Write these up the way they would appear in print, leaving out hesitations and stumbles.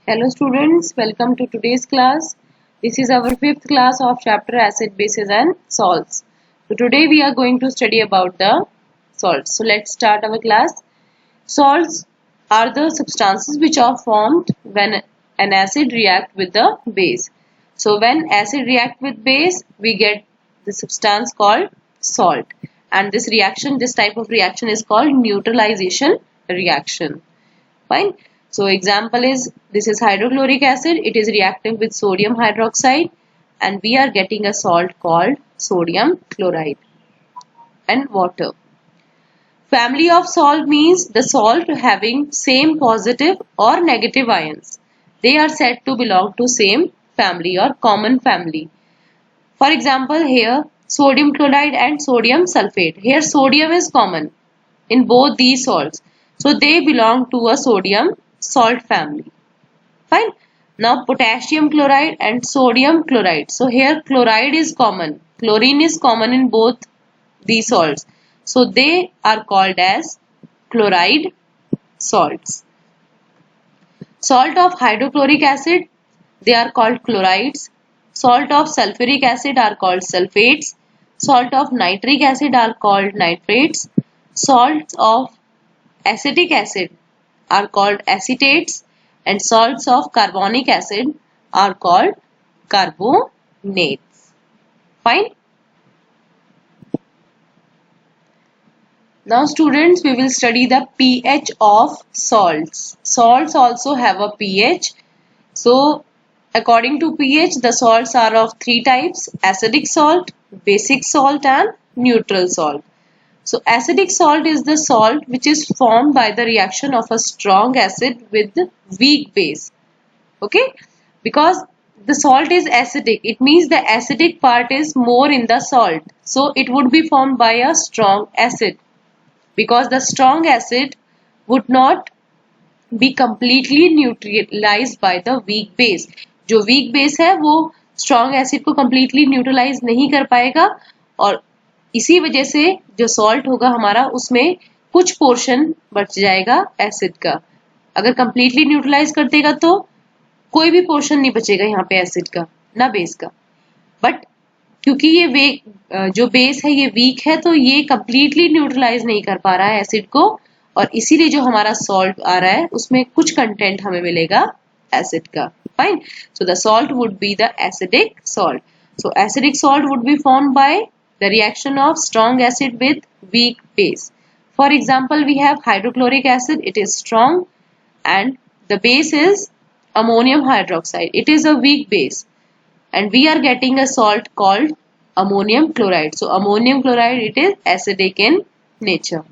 Hello students, welcome to today's class. This is our fifth class of chapter acid, bases and salts. So today we are going to study about the salts. So let's start our class. Salts are the substances which are formed when an acid reacts with the base. So when acid reacts with base, we get the substance called salt. And this type of reaction is called neutralization reaction. Fine. So example is, this is hydrochloric acid. It is reacting with sodium hydroxide and we are getting a salt called sodium chloride and water. Family of salt means the salt having same positive or negative ions. They are said to belong to same family or common family. For example, here sodium chloride and sodium sulfate. Here sodium is common in both these salts. So they belong to a sodium salt family. Fine. Now potassium chloride and sodium chloride. So here chloride is common. Chlorine is common in both these salts. So they are called as chloride salts. Salt of hydrochloric acid, they are called chlorides. Salt of sulfuric acid are called sulfates. Salt of nitric acid are called nitrates. Salts of acetic acid are called acetates and salts of carbonic acid are called carbonates. Fine. Now students, we will study the pH of salts. Salts also have a pH. So according to pH, the salts are of three types: acidic salt, basic salt and neutral salt. So acidic salt is the salt which is formed by the reaction of a strong acid with weak base. Okay, because the salt is acidic, it means the acidic part is more in the salt. So it would be formed by a strong acid, because the strong acid would not be completely neutralized by the weak base. जो weak base है वो strong acid को completely neutralize नहीं कर पाएगा और इसी वजह से जो सॉल्ट होगा हमारा उसमें कुछ पोर्शन बच जाएगा एसिड का. अगर कंप्लीटली न्यूट्रलाइज कर देगा तो कोई भी पोर्शन नहीं बचेगा यहाँ पे एसिड का ना बेस का. बट क्योंकि ये जो बेस है ये वीक है तो ये कंप्लीटली न्यूट्रलाइज नहीं कर पा रहा है एसिड को और इसीलिए जो हमारा सॉल्ट आ रहा है उसमें कुछ कंटेंट हमें मिलेगा एसिड का. Fine. So the salt would be the acidic salt. So acidic salt would be formed by the reaction of strong acid with weak base. For example, we have hydrochloric acid. It is strong and the base is ammonium hydroxide. It is a weak base and we are getting a salt called ammonium chloride. So ammonium chloride, it is acidic in nature.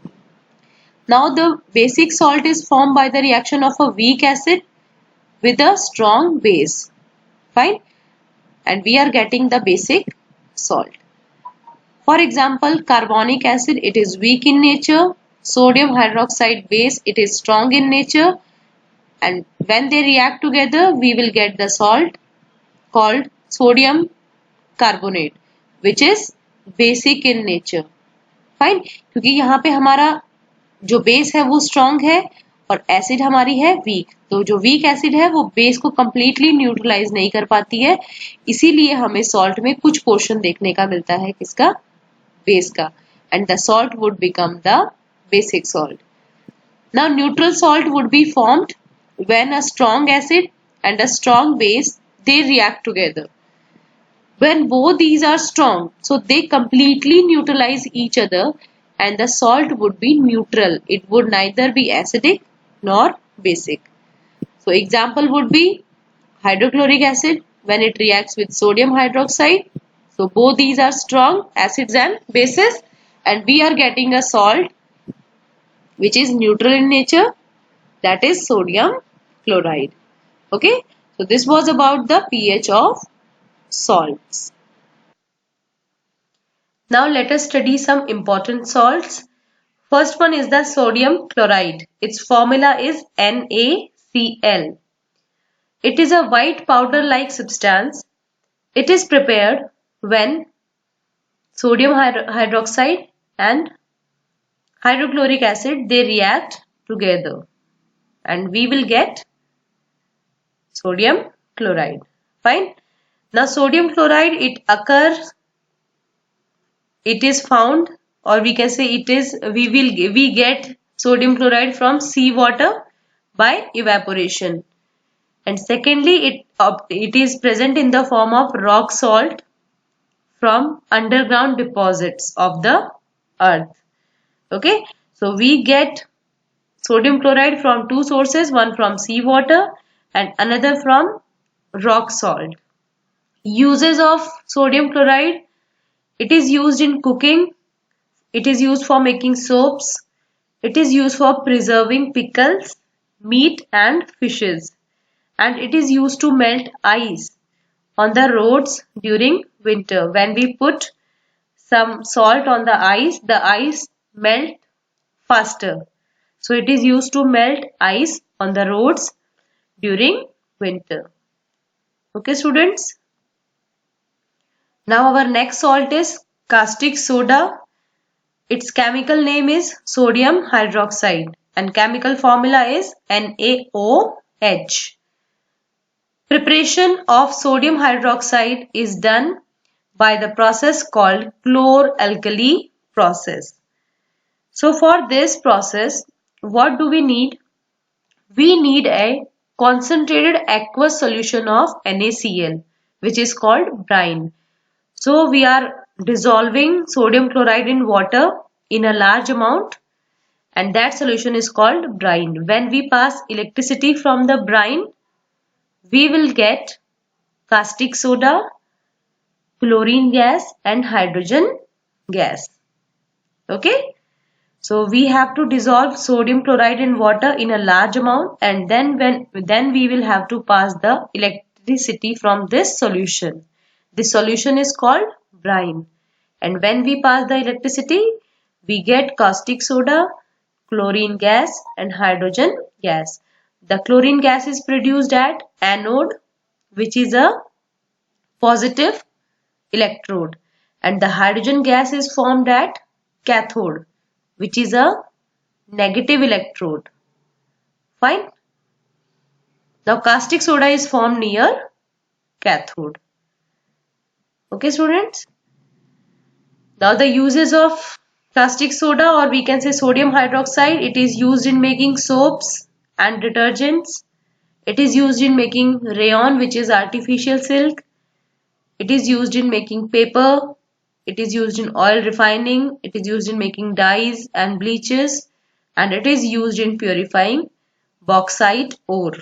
Now the basic salt is formed by the reaction of a weak acid with a strong base. Fine. And we are getting the basic salt. For example, carbonic acid, it is weak in nature. Sodium hydroxide base, it is strong in nature. And when they react together, we will get the salt called sodium carbonate, which is basic in nature. Fine. क्योंकि यहाँ पे हमारा जो base है वो strong है और acid हमारी है वीक. तो जो वीक एसिड है वो बेस को completely न्यूट्रलाइज नहीं कर पाती है, इसीलिए हमें सॉल्ट में कुछ पोर्शन देखने का मिलता है किसका, base ka, and the salt would become the basic salt. Now neutral salt would be formed when a strong acid and a strong base, they react together. When both these are strong, so they completely neutralize each other and the salt would be neutral. It would neither be acidic nor basic. So example would be hydrochloric acid when it reacts with sodium hydroxide. So both these are strong acids and bases and we are getting a salt which is neutral in nature, that is sodium chloride. Okay. So this was about the pH of salts. Now let us study some important salts. First one is the sodium chloride. Its formula is NaCl. It is a white powder like substance. It is prepared when sodium hydroxide and hydrochloric acid, they react together and we will get Sodium chloride. Fine. Now sodium chloride, it is found, or we can say we get sodium chloride from seawater by evaporation. And secondly, it is present in the form of rock salt from underground deposits of the earth. Okay, so we get sodium chloride from two sources, one from seawater and another from rock salt. Uses of sodium chloride: it is used in cooking, it is used for making soaps, it is used for preserving pickles, meat and fishes, and it is used to melt ice on the roads during winter. When we put some salt on the ice melt faster. So it is used to melt ice on the roads during winter. Okay, students. Now our next salt is caustic soda. Its chemical name is sodium hydroxide and chemical formula is NaOH. Preparation of sodium hydroxide is done by the process called chlor-alkali process. So for this process, what do we need? We need a concentrated aqueous solution of NaCl, which is called brine. So we are dissolving sodium chloride in water in a large amount, and that solution is called brine. When we pass electricity from the brine, we will get caustic soda, chlorine gas and hydrogen gas. Okay. So we have to dissolve sodium chloride in water in a large amount, and then we will have to pass the electricity from this solution. This solution is called brine. And when we pass the electricity, we get caustic soda, chlorine gas and hydrogen gas. The chlorine gas is produced at anode, which is a positive electrode, and the hydrogen gas is formed at cathode, which is a negative electrode. Fine. Now caustic soda is formed near cathode. Okay, students. Now the uses of caustic soda, or we can say sodium hydroxide, it is used in making soaps and detergents. It is used in making rayon, which is artificial silk. It is used in making paper. It is used in oil refining. It is used in making dyes and bleaches. And it is used in purifying bauxite ore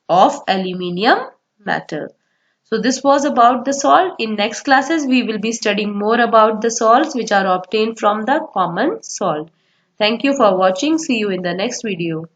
of aluminium metal. So this was about the salt. In next classes, we will be studying more about the salts which are obtained from the common salt. Thank you for watching. See you in the next video.